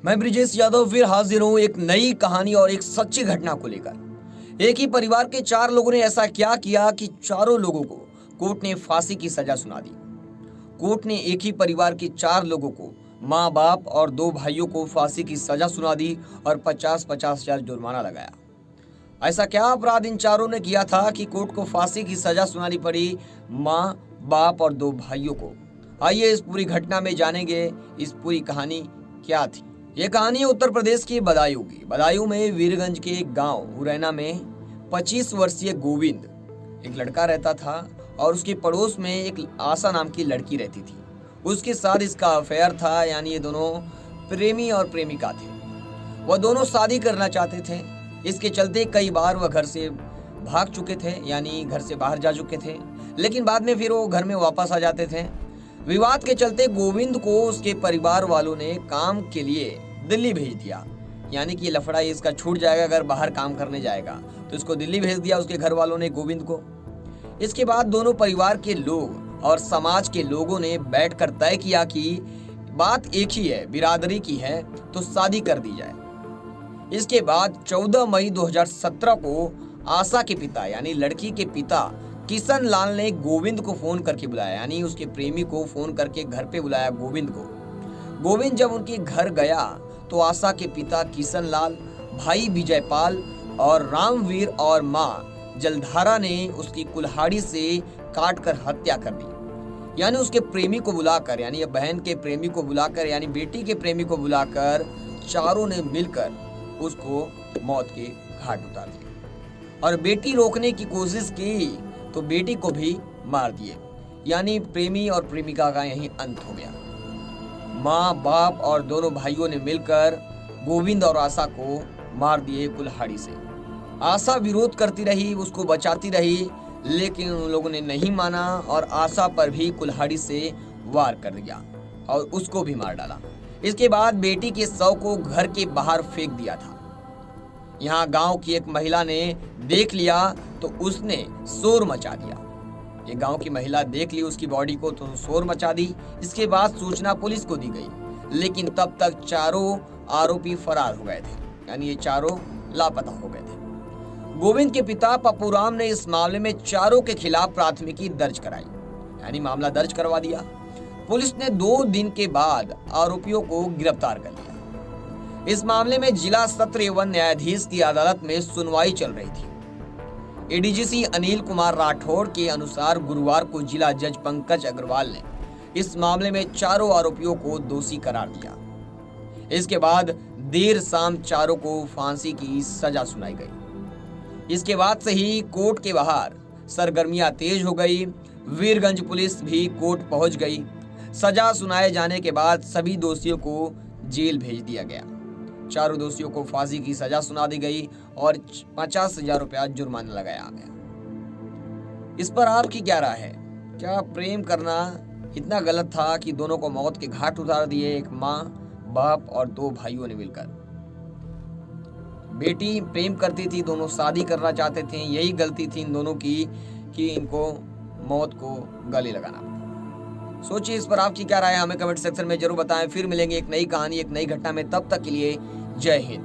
मैं ब्रिजेश यादव फिर हाजिर हूँ एक नई कहानी और एक सच्ची घटना को लेकर। एक ही परिवार के 4 लोगों ने ऐसा क्या किया कि चारों लोगों को कोर्ट ने फांसी की सजा सुना दी। कोर्ट ने एक ही परिवार के 4 लोगों को, माँ बाप और 2 भाइयों को फांसी की सजा सुना दी और 50-50 हजार जुर्माना लगाया। ऐसा क्या अपराध इन चारों ने किया था कि कोर्ट को फांसी की सजा सुनानी पड़ी माँ बाप और 2 भाइयों को? आइए इस पूरी घटना में जानेंगे इस पूरी कहानी क्या थी। ये कहानी उत्तर प्रदेश की बदायूं की। बदायूं में वीरगंज के एक गांव मुरैना में 25 वर्षीय गोविंद एक लड़का रहता था और उसके पड़ोस में एक आशा नाम की लड़की रहती थी। उसके साथ इसका अफेयर था, यानी ये दोनों प्रेमी और प्रेमिका थे। वह दोनों शादी करना चाहते थे। इसके चलते कई बार वह घर से भाग चुके थे, यानी घर से बाहर जा चुके थे, लेकिन बाद में फिर वो घर में वापस आ जाते थे। विवाद के चलते गोविंद को उसके परिवार वालों ने काम के लिए दिल्ली भेज दिया, यानी कि लफड़ा इसका छूट जाएगा अगर बाहर काम करने जाएगा, तो इसको दिल्ली भेज दिया उसके घर वालों ने गोविंद को। इसके बाद दोनों परिवार के लोग और समाज के लोगों ने बैठकर तय किया कि बात एक ही है, बिरादरी की है, तो शादी कर दी जाए। इसके बाद 14 मई 2017 को आशा के पिता यानी लड़की के पिता किशन लाल ने गोविंद को फोन करके बुलाया, यानी उसके प्रेमी को फोन करके घर पे बुलाया गोविंद को। गोविंद जब उनके घर गया तो आशा के पिता किशन लाल, भाई विजयपाल और रामवीर और माँ जलधारा ने उसकी कुल्हाड़ी से काटकर हत्या कर दी। यानी उसके प्रेमी को बुलाकर, यानी बहन के प्रेमी को बुलाकर, यानी बेटी के प्रेमी को बुलाकर चारों ने मिलकर उसको मौत के घाट उतार दिया। और बेटी रोकने की कोशिश की तो बेटी को भी मार दिए। यानी प्रेमी और प्रेमिका का यही अंत हो गया। माँ बाप और दोनों भाइयों ने मिलकर गोविंद और आशा को मार दिए कुल्हाड़ी से। आशा विरोध करती रही, उसको बचाती रही, लेकिन उन लोगों ने नहीं माना और आशा पर भी कुल्हाड़ी से वार कर दिया और उसको भी मार डाला। इसके बाद बेटी के शव को घर के बाहर फेंक दिया था। यहाँ गांव की एक महिला ने देख लिया तो उसने शोर मचा दिया। ये गांव की महिला देख ली उसकी बॉडी को तो शोर मचा दी। इसके बाद सूचना पुलिस को दी गई, लेकिन तब तक चारों आरोपी फरार हो गए थे, यानी ये चारों लापता हो गए थे। गोविंद के पिता पप्पूराम ने इस मामले में चारों के खिलाफ प्राथमिकी दर्ज कराई, यानी मामला दर्ज करवा दिया। पुलिस ने 2 दिन के बाद आरोपियों को गिरफ्तार कर लिया। इस मामले में जिला सत्र एवं न्यायाधीश की अदालत में सुनवाई चल रही थी। एडीजीसी अनिल कुमार राठौड़ के अनुसार गुरुवार को जिला जज पंकज अग्रवाल ने इस मामले में चारों आरोपियों को दोषी करार दिया। इसके बाद देर शाम चारों को फांसी की सजा सुनाई गई। इसके बाद से ही कोर्ट के बाहर सरगर्मियां तेज हो गई। वीरगंज पुलिस भी कोर्ट पहुंच गई। सजा सुनाए जाने के बाद सभी दोषियों को जेल भेज दिया गया। चारों दोषियों को फांसी की सजा सुना दी गई और 50,000 रुपया जुर्माना लगाया गया। इस पर आपकी क्या राय है? क्या प्रेम करना इतना गलत था कि दोनों को मौत के घाट उतार दिए? एक माँ बाप और 2 भाइयों ने मिलकर। बेटी प्रेम करती थी, दोनों शादी करना चाहते थे, यही गलती थी इन दोनों की कि इनको मौत को गले लगाना पड़ा। सोचिए इस पर आपकी क्या राय है, हमें कमेंट सेक्शन में जरूर बताएं। फिर मिलेंगे एक नई कहानी, एक नई घटना में। तब तक के लिए जय हिंद।